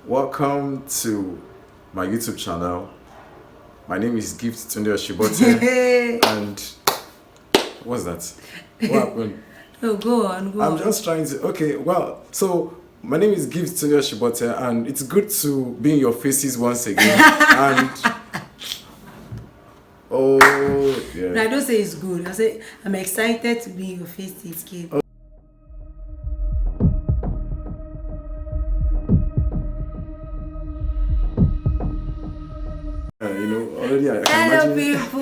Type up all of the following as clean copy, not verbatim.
Welcome to my YouTube channel. My name is Gift Tunde-Osibote and what's that? What happened? No, go on. I'm just trying to. Okay, so my name is Gift Tunde-Osibote and it's good to be in your faces once again. And oh yeah. No, I don't say it's good. I say I'm excited to be in your faces, kid. Already I can Hello, imagine. people.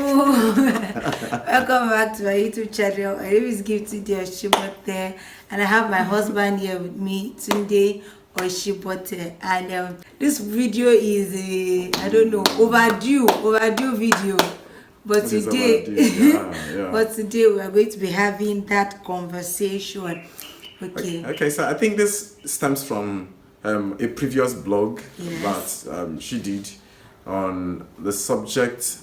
Welcome back to my YouTube channel. My name is Gift Tunde-Osibote, and I have my husband here with me, Tunde-Osibote. And this video is I don't know, overdue video. But today, but today we are going to be having that conversation. Okay, so I think this stems from a previous blog Yes. that she did on the subject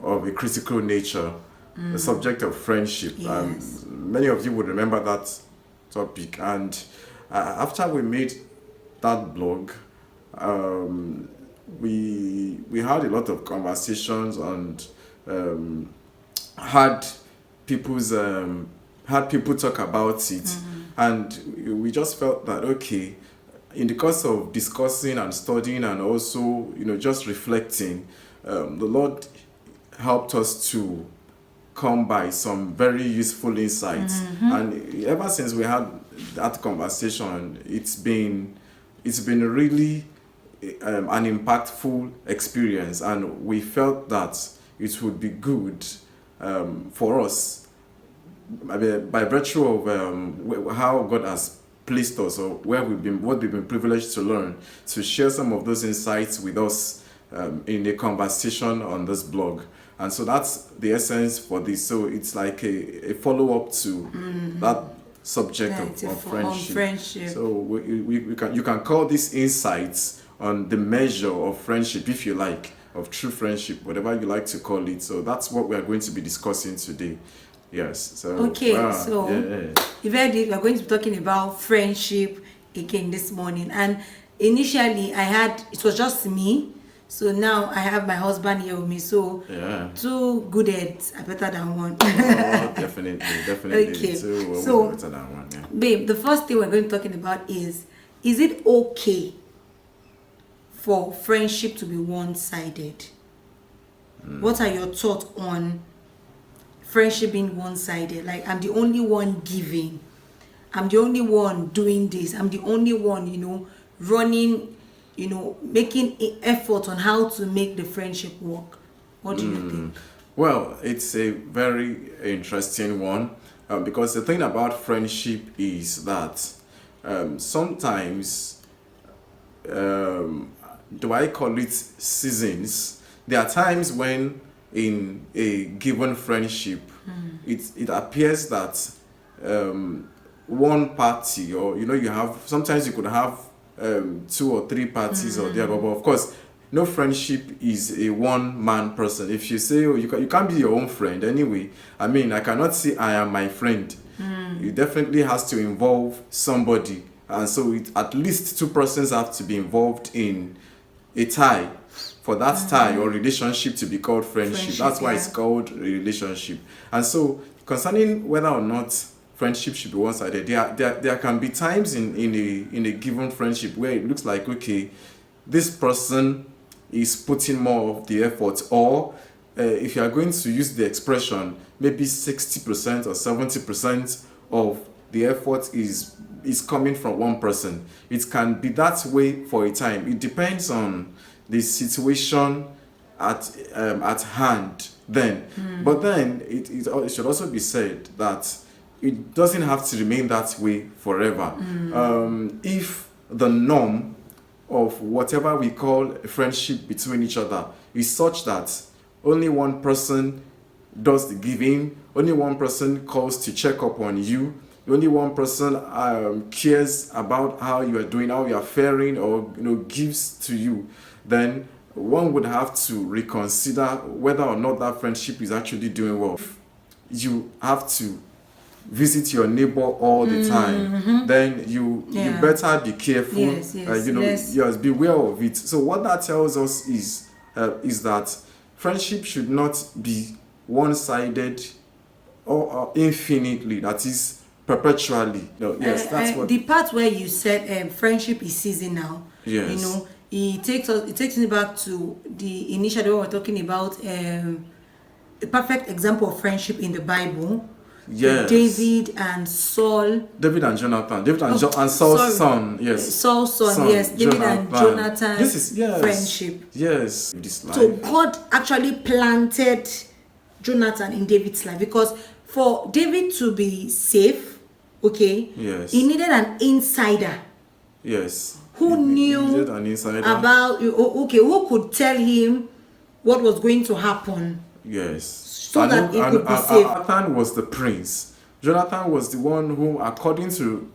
of a critical nature, the subject of friendship. Yes. Many of you would remember that topic. And after we made that blog, we had a lot of conversations and had people's had people talk about it, and we just felt that okay, in the course of discussing and studying and also just reflecting, the Lord helped us to come by some very useful insights. And ever since we had that conversation, it's been really an impactful experience, and we felt that it would be good for us, by virtue of how God has placed us, or what we've been privileged to learn, to share some of those insights with us in a conversation on this blog. And so that's the essence for this. So it's like a follow-up to that subject of friendship. So you can call these insights on the measure of friendship, if you like, of true friendship, whatever you like to call it. So that's what we are going to be discussing today. Yes. So okay, we are going to be talking about friendship again this morning. And initially it was just me. So now I have my husband here with me. So two good heads are better than one. Definitely. Okay. Two better than one. Yeah. Babe, the first thing we're going to be talking about is it okay for friendship to be one-sided? What are your thoughts on friendship being one-sided? Like, I'm the only one giving, I'm the only one doing this, I'm the only one running, making effort on how to make the friendship work. What do you think? Well, it's a very interesting one, because the thing about friendship is that sometimes, do I call it seasons? There are times when in a given friendship, it appears that one party, or you have, sometimes you could have 2 or 3 parties or there, but of course no friendship is a one-man person. If you say, oh, you can't be your own friend anyway. I mean, I cannot say I am my friend. It definitely has to involve somebody, and so at least 2 persons have to be involved in a tie for that tie or relationship to be called friendship. That's why it's called a relationship. And so concerning whether or not friendship should be one-sided, there can be times in a given friendship where it looks like, okay, this person is putting more of the effort, or if you are going to use the expression, maybe 60% or 70% of the effort is coming from one person. It can be that way for a time. It depends on the situation at hand then. But then it should also be said that it doesn't have to remain that way forever. If the norm of whatever we call a friendship between each other is such that only one person does the giving, only one person calls to check up on you, only one person cares about how you are doing, how you are faring, or gives to you, then one would have to reconsider whether or not that friendship is actually doing well. You have to visit your neighbor all the time, then you better be careful. Yes, Yes, beware of it. So what that tells us is that friendship should not be one-sided or infinitely. That is perpetually. No, yes, that's what the part where you said friendship is seasonal. Yes. You know, it takes me back to the initial when we were talking about a perfect example of friendship in the Bible. Yes. David and Saul. David and Jonathan. And Saul's son. Yes. Saul's son. Yes. David and Jonathan. This is friendship. Yes. This life. So God actually planted Jonathan in David's life, because for David to be safe, okay, yes, he needed an insider. Yes. Who knew about, okay, who could tell him what was going to happen? Yes. So that he could be safe. Jonathan was the prince. Jonathan was the one who, according to,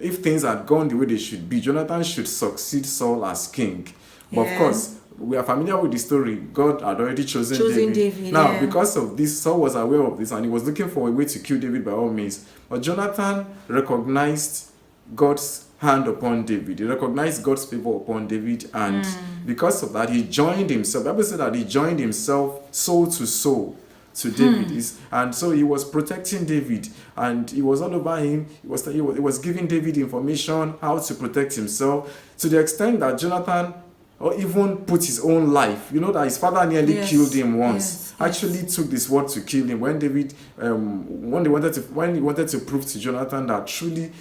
if things had gone the way they should be, Jonathan should succeed Saul as king. But of course, we are familiar with the story. God had already chosen David. Now, because of this, Saul was aware of this and he was looking for a way to kill David by all means. But Jonathan recognized God's hand upon David. He recognized God's favor upon David, and because of that, he joined himself. The Bible said that he joined himself soul to soul to David, and so he was protecting David, and he was all over him. He was giving David information how to protect himself, to the extent that Jonathan, or even put his own life. You know that his father nearly killed him once. Actually took this word to kill him when David, when he wanted to prove to Jonathan that truly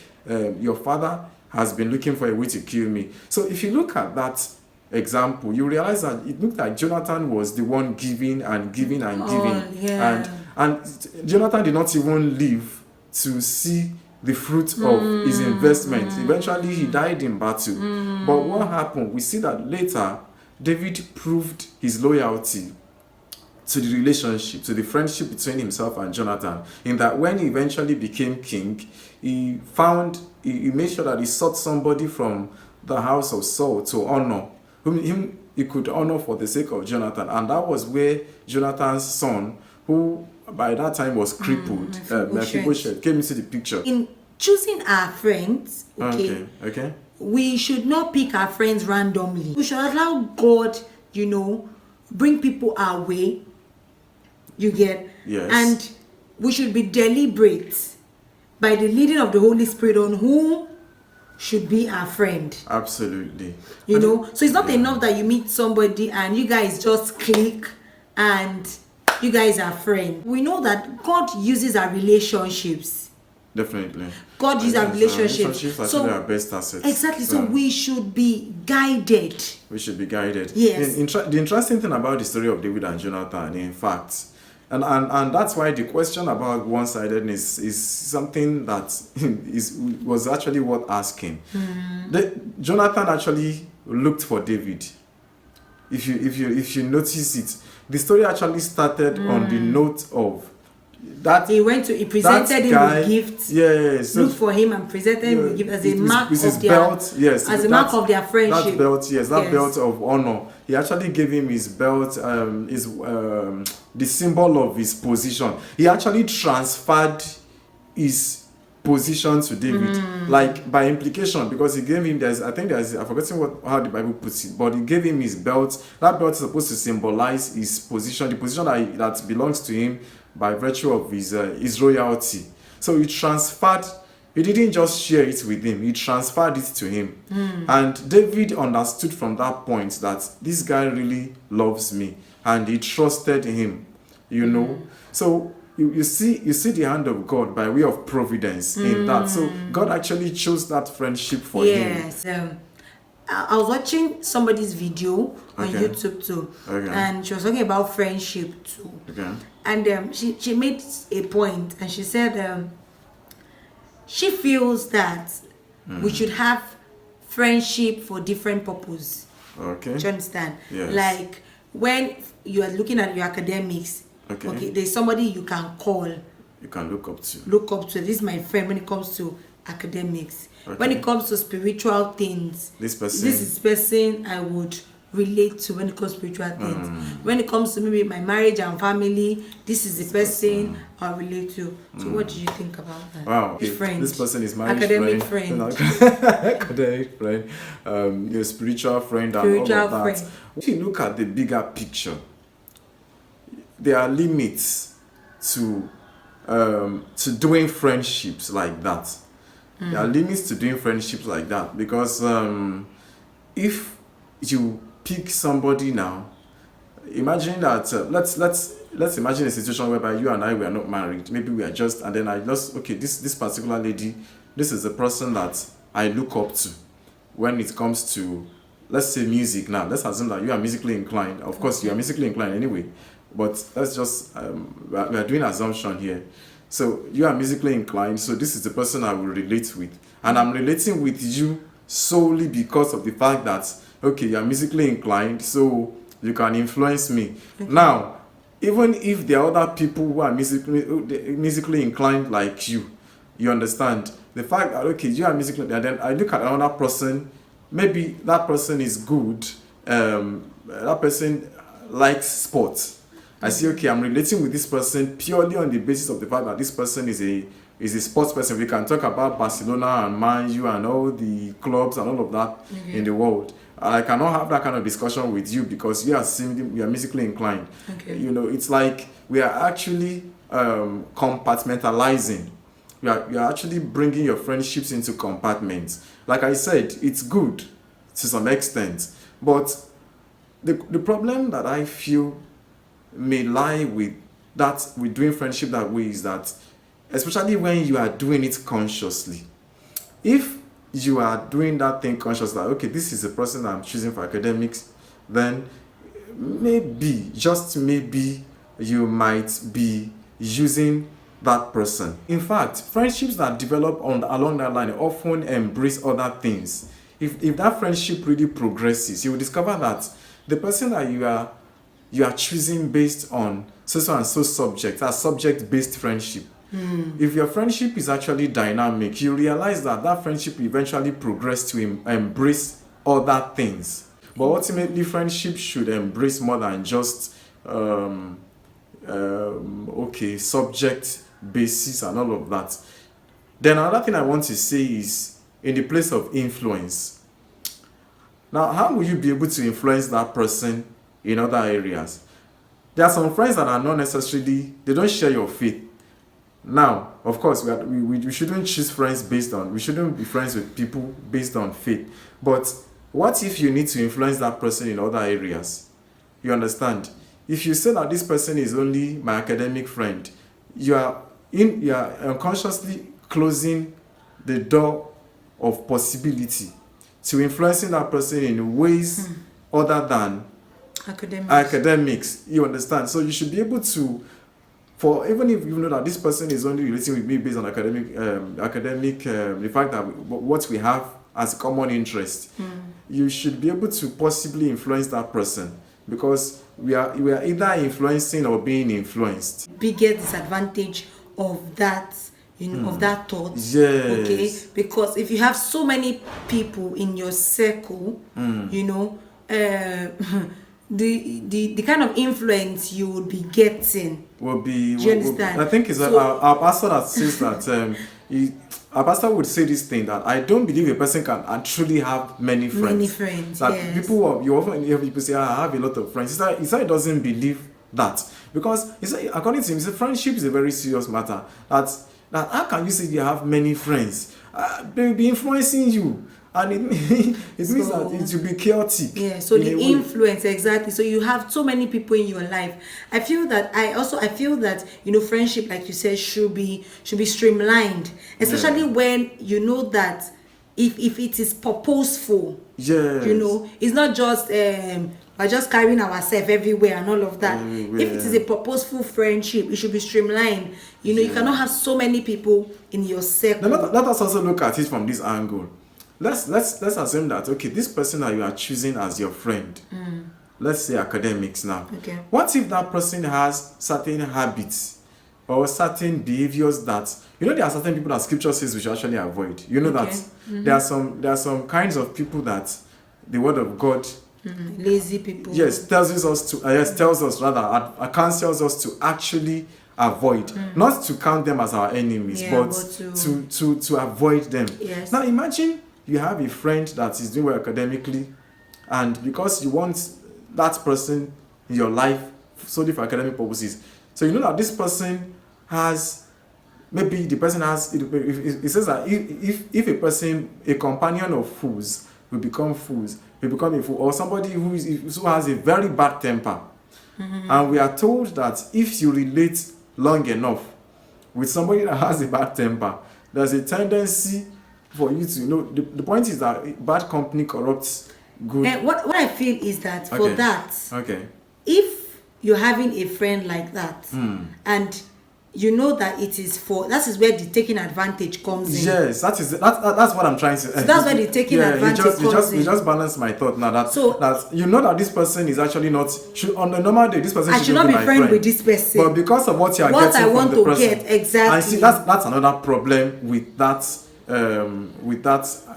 your father has been looking for a way to kill me. So if you look at that example, you realize that it looked like Jonathan was the one giving and giving and giving, and Jonathan did not even live to see the fruit of his investment. Eventually, he died in battle. But what happened? We see that later, David proved his loyalty to the relationship, to the friendship between himself and Jonathan, in that when he eventually became king, he made sure that he sought somebody from the house of Saul to honor, whom he could honor for the sake of Jonathan. And that was where Jonathan's son, who by that time was crippled, Mephibosheth, came into the picture. In choosing our friends, okay, we should not pick our friends randomly. We should allow God, bring people our way. You get? Yes. And we should be deliberate by the leading of the Holy Spirit on who should be our friend. Absolutely. So it's not enough that you meet somebody and you guys just click and you guys are friends. We know that God uses our relationships. Definitely. God uses our relationships. Relationships are actually our best assets. Exactly. So we should be guided. We should be guided. Yes. The interesting thing about the story of David and Jonathan, in fact, and that's why the question about one-sidedness is something that was actually worth asking. Jonathan actually looked for David. If you notice it, the story actually started on the note of that he presented him with gifts. Yes. Looked for him and presented him with gifts as a mark of their belt. Yes. As a mark of their friendship. That belt, yes, belt of honor. He actually gave him his belt, the symbol of his position. He actually transferred his position to David, like by implication, because he gave him I've forgotten how the Bible puts it, but he gave him his belt. That belt is supposed to symbolize his position, the position that belongs to him by virtue of his royalty. So he transferred. He didn't just share it with him, he transferred it to him. And David understood from that point that this guy really loves me, and he trusted him, So you see the hand of God by way of providence in that. So God actually chose that friendship for him. Yes. I was watching somebody's video on YouTube too, and she was talking about friendship too. And she made a point, and she said she feels that we should have friendship for different purposes. Okay. Do you understand? Yes. Like when you are looking at your academics, there's somebody you can call. You can look up to. This is my friend when it comes to academics. When it comes to spiritual things, this is person I would relate to when it comes to spiritual things. When it comes to maybe my marriage and family, this is the person I relate to. So what do you think about that? Wow, okay. Friend. This person is my academic friend. friend. Academic friend, your spiritual friend, and Spiritual all of that. friend. If you look at the bigger picture, there are limits to doing friendships like that. There are limits to doing friendships like that because if you pick somebody now, imagine that let's imagine a situation whereby you and I were not married. Maybe we are just, and then I just, okay, this particular lady, this is the person that I look up to when it comes to, let's say, music. Now let's assume that you are musically inclined. Of course you are musically inclined anyway, but let's just we are doing assumption here. So you are musically inclined, so this is the person I will relate with, and I'm relating with you solely because of the fact that, okay, you are musically inclined, so you can influence me. Okay. Now, even if there are other people who are musically inclined like you understand the fact that, okay, you are musically, and then I look at another person, maybe that person is good, that person likes sports. I see, okay, I'm relating with this person purely on the basis of the fact that this person is a sports person. We can talk about Barcelona and Man U and all the clubs and all of that in the world. I cannot have that kind of discussion with you because you are musically inclined. Okay. You know, it's like we are actually compartmentalizing. You are actually bringing your friendships into compartments. Like I said, it's good to some extent, but the problem that I feel may lie with doing friendship that way is that, especially when you are doing it consciously, if you are doing that thing consciously, like, okay, this is the person I'm choosing for academics, then maybe, just maybe, you might be using that person. In fact, friendships that develop along that line often embrace other things. If that friendship really progresses, you will discover that the person that you are choosing based on so and so subject, a subject-based friendship. If your friendship is actually dynamic, you realize that friendship will eventually progress to embrace other things. But ultimately, friendship should embrace more than just subject basis and all of that. Then another thing I want to say is in the place of influence. Now, how will you be able to influence that person in other areas? There are some friends that are not necessarily, they don't share your faith. Now, of course, we shouldn't choose friends we shouldn't be friends with people based on faith. But what if you need to influence that person in other areas? You understand? If you say that this person is only my academic friend, you are unconsciously closing the door of possibility to influencing that person in ways other than academics. You understand? So you should be able to, even if you know that this person is only relating with me based on the fact that what we have as a common interest, you should be able to possibly influence that person, because we are either influencing or being influenced. Biggest disadvantage of that, of that thought. Yes. Okay, because if you have so many people in your circle, the kind of influence you would be getting will be. Do you understand? I think it's our pastor that says that our pastor would say this thing, that I don't believe a person can truly have many friends. Many friends. That yes. you often hear people say, I have a lot of friends. He said he doesn't believe that, because he said, according to him, he said friendship is a very serious matter. That how can you say you have many friends? They will be influencing you. And it means that it will be chaotic. Yeah, so the influence, exactly. So you have so many people in your life. I feel that friendship, like you said, should be streamlined, especially when you know that if it is purposeful. Yes. It's not just by just carrying ourselves everywhere and all of that. Everywhere. If it is a purposeful friendship, it should be streamlined. You cannot have so many people in your circle. Now, let us also look at it from this angle. Let's assume that, okay, this person that you are choosing as your friend, let's say academics now. Okay. What if that person has certain habits or certain behaviors that, there are certain people that scripture says we should actually avoid. That there are some kinds of people that the word of God Lazy people. Yes, tells us to counsels us to actually avoid, not to count them as our enemies, but to avoid them. Yes. Now imagine you have a friend that is doing well academically, and because you want that person in your life solely for academic purposes, so you know that this person has, maybe the person has, it says that if a companion of fools will become a fool, or somebody who has a very bad temper, and we are told that if you relate long enough with somebody that has a bad temper, there's a tendency for you to, the point is that bad company corrupts good. And what I feel is that for that, if you're having a friend like that, and you know that that is where the taking advantage comes in. Yes, that's what I'm trying to. So that's where the taking advantage comes in. You just balance my thought now. That you know that this person is actually not. On a normal day, this person should not be friend with this person. But because of what you are getting from the person, exactly. And see, that's another problem with that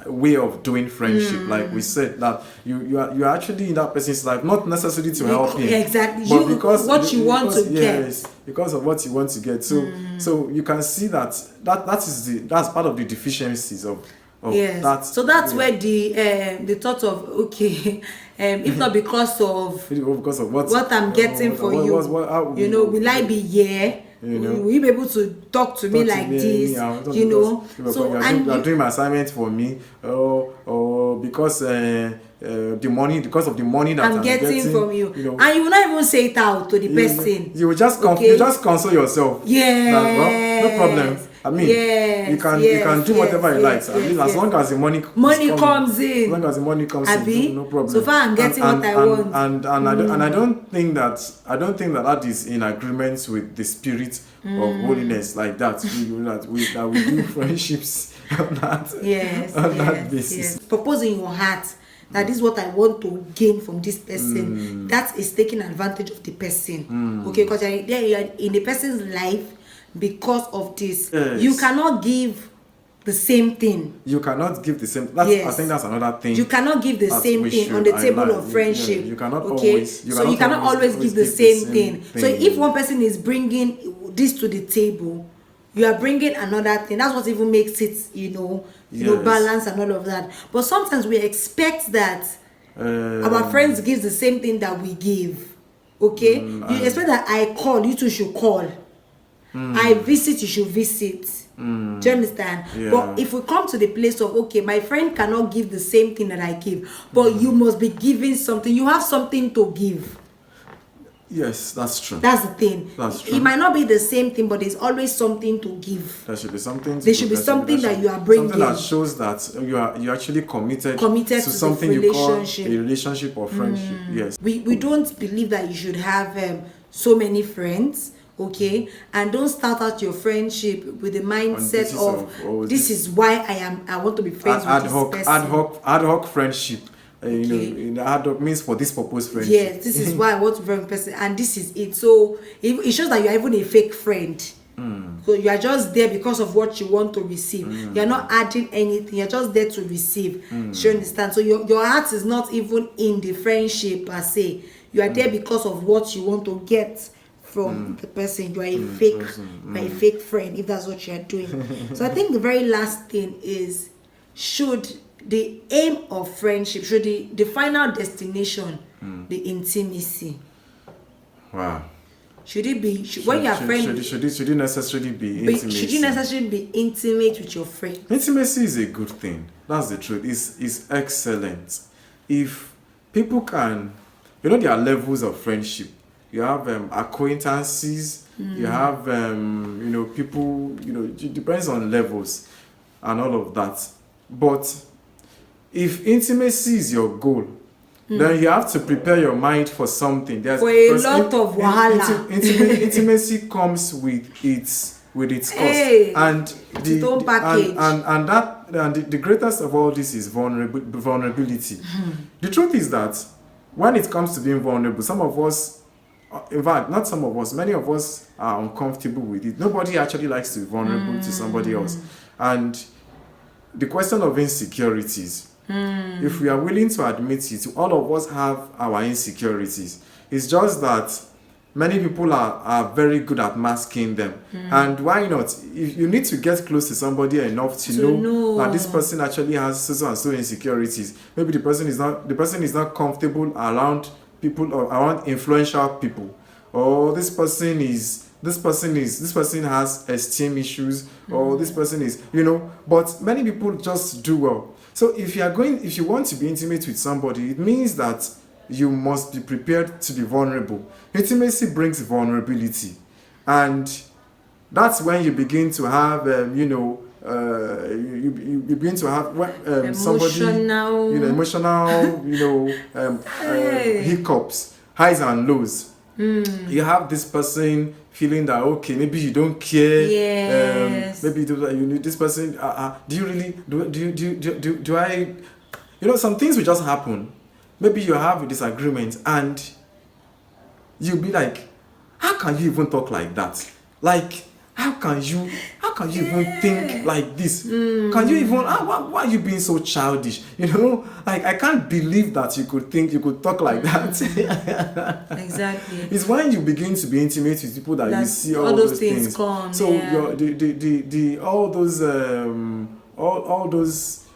way of doing friendship. Like we said, that you're actually in that person's life, not necessarily to help him. Exactly. But because you want to get. Because of what you want to get. So you can see that's part of the deficiencies of that. So that's where the thought of if not because of what I'm getting for you, will I be here? Will you be able to talk to me like this? So you're doing my assignment for me, or because because of the money that I'm getting from you, and you will not even say it out to the person. You will just you just console yourself. Yeah, no problem. I mean, you can do whatever you like. As long as the money comes in. As long as the money comes in, no problem. So far, I'm getting what I want. And I don't think that is in agreement with the spirit of holiness like that. that we do friendships on that basis. Yes. Proposing in your heart that this is what I want to gain from this person. That is taking advantage of the person. Because you're in the person's life. Because of this, you cannot give the same thing. You cannot give the same. I think that's another thing. You cannot give the same thing on the table of friendship. You cannot always. You cannot always give the same thing. So if one person is bringing this to the table, you are bringing another thing. That's what even makes it, balance and all of that. But sometimes we expect that our friends give the same thing that we give. Okay, you expect that I call, you two should call. I visit, you should visit. Do you understand? But if we come to the place of, my friend cannot give the same thing that I give, but you must be giving something. You have something to give. Yes, that's true. That's the thing. That's true. It might not be the same thing, but there's always something to give. There should be something. There should be something that you are bringing. Something that shows that you actually committed to something you call a relationship or friendship. Yes. We don't believe that you should have so many friends. And don't start out your friendship with the mindset of this is why I want to be friends with this person. Ad hoc friendship. Ad hoc means for this purpose friendship. Yes, this is why I want to be friends with person, and this is it. So it shows that you are even a fake friend. So you are just there because of what you want to receive. You are not adding anything. You're just there to receive. You understand? So your heart is not even in the friendship per se. You are there because of what you want to get from the person. You are a fake friend, if that's what you are doing. So I think the very last thing is, should the aim of friendship, should the final destination be intimacy? Wow. Should it be when you are friends? Should it necessarily be intimacy? Should you necessarily be intimate with your friend? Intimacy is a good thing. That's the truth. It's excellent. If people can, there are levels of friendship. You have acquaintances. You have people. It depends on levels and all of that. But if intimacy is your goal, then you have to prepare your mind for something. For a lot of wahala. Intimacy comes with its cost, and the greatest of all this is vulnerability. The truth is that when it comes to being vulnerable, some of us, in fact, not some of us, many of us are uncomfortable with it. Nobody actually likes to be vulnerable to somebody else. And the question of insecurities If we are willing to admit it, all of us have our insecurities. It's just that many people are very good at masking them. And why not? If you need to get close to somebody enough to know that this person actually has so and so insecurities. Maybe the person is not comfortable around people or around influential people, or this person has esteem issues, or this person is, but many people just do well. So if you want to be intimate with somebody, it means that you must be prepared to be vulnerable. Intimacy brings vulnerability, and that's when you begin to have you begin to have somebody emotional hiccups, highs and lows. You have this person feeling that, okay, maybe you don't care. Yes. Maybe you need this person. Do you really do I? Some things will just happen. Maybe you have a disagreement and you'll be like, how can you even talk like that? Like, how can you even think like this? Can you even why are you being so childish? Like, I can't believe that you could talk like that. Exactly. It's when you begin to be intimate with people that you see all those things come. So all those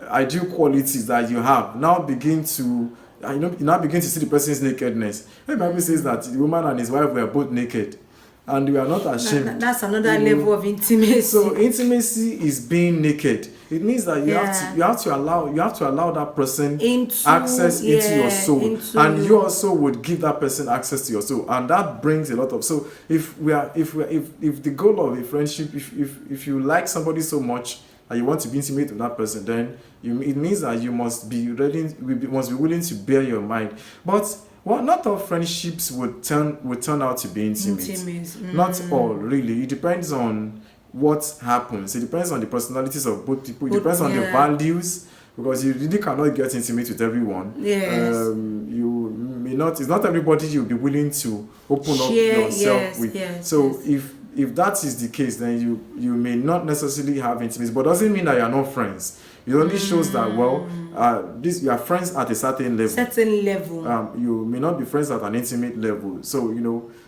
ideal qualities that you have now begin to see the person's nakedness. The Bible says that the woman and his wife were both naked, and we are not ashamed. That's another level of intimacy. So intimacy is being naked. It means that you have to allow that person access into your soul, and you also would give that person access to your soul, and that brings a lot of. So if the goal of a friendship, if you like somebody so much and you want to be intimate with that person, then it means that you must be ready. We must be willing to bear your mind. But not all friendships would turn out to be intimate. Not all, really. It depends on what happens. It depends on the personalities of both people. It depends on the values, because you really cannot get intimate with everyone. Yes. You may not. It's not everybody you'll be willing to open up yourself with. So if that is the case, then you may not necessarily have intimacy, but doesn't mean that you are not friends. It only shows that you are friends at a certain level. You may not be friends at an intimate level. So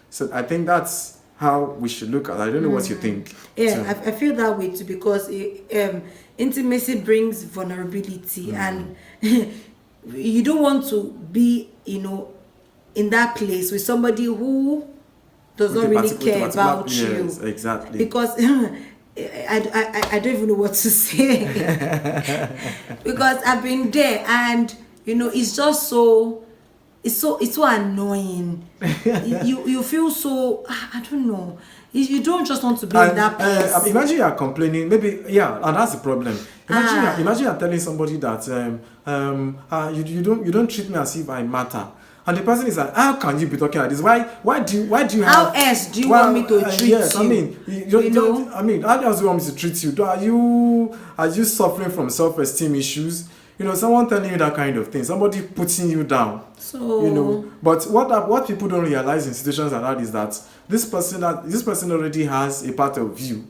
so I think that's how we should look at it. I don't know what you think. Yeah, I feel that way too, because intimacy brings vulnerability, and you don't want to be in that place with somebody who does not really care about you. Yes, exactly. Because I don't even know what to say. Because I've been there, and it's just so annoying. you feel so, I don't know. You don't just want to be in that place. Imagine you are complaining, maybe, and that's the problem. Imagine you are telling somebody that you don't treat me as if I matter. And the person is like, how can you be talking like this? Why do you have... How else do you want me to treat you? How else do you want me to treat you? Are you suffering from self-esteem issues? Someone telling you that kind of thing, somebody putting you down. So... But what people don't realize in situations like that is that this person already has a part of you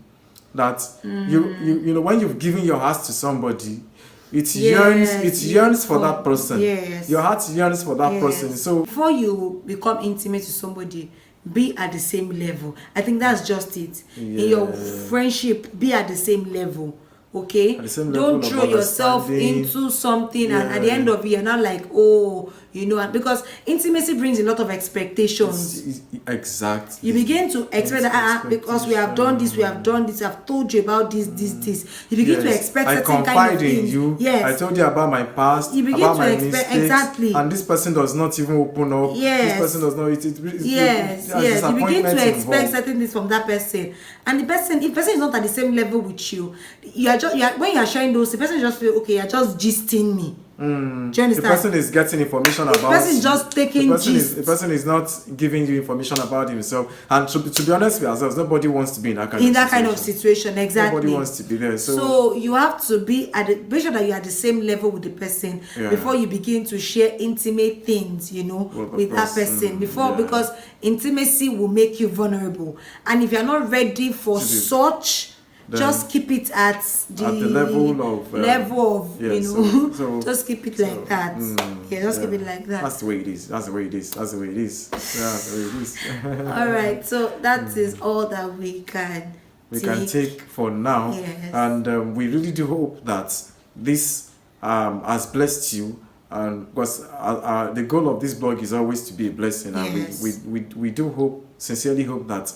that when you've given your heart to somebody, it yearns for that person. Yes. Your heart yearns for that person. So before you become intimate with somebody, be at the same level. I think that's just it. In your friendship, be at the same level. Okay, don't throw yourself into something and at the end of it you're not like, because intimacy brings a lot of expectations. Exactly. You begin to expect that because we have done this, I've told you about this. You begin to expect certain kind of things. In you. Yes. I told you about my past, you begin about to my expect mistakes, exactly. And this person does not even open up. Yes. This person does not. Yes. You begin to expect certain things from that person, and if the person is not at the same level with you, when you are sharing those, the person just feel okay. You're just gisting me. Do you understand? The person is getting information about. The person is just taking gist. The person is not giving you information about himself. And to be honest with ourselves, nobody wants to be in that kind of situation. Exactly. Nobody wants to be there. So you have to be make sure that you're at the same level with the person before you begin to share intimate things, with that person. Because intimacy will make you vulnerable, and if you're not ready for such, then just keep it at the level of you know, just keep it like that. Just keep it like that. That's the way it is. That's the way it is. That's the way it is. That's the way it is. All right, so that is all that we can take for now. Yes. And we really do hope that this has blessed you. And because the goal of this blog is always to be a blessing, Yes. and we do hope, sincerely hope that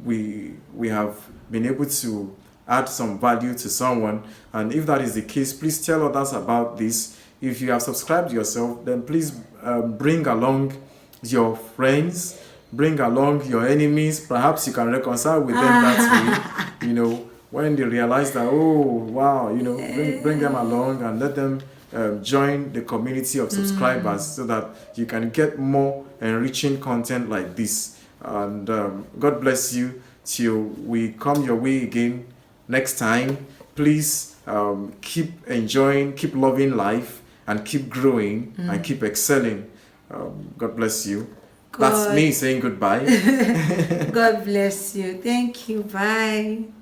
we have been able to add some value to someone. And if that is the case, please tell others about this. If you have subscribed yourself, then please bring along your friends, bring along your enemies. Perhaps you can reconcile with them that way, you know, when they realize that, oh wow, you know, bring them along and let them join the community of subscribers so that you can get more enriching content like this. And God bless you till we come your way again next time. Please keep enjoying, keep loving life, and keep growing and keep excelling. God bless you. That's me saying goodbye. God bless you. Thank you. Bye.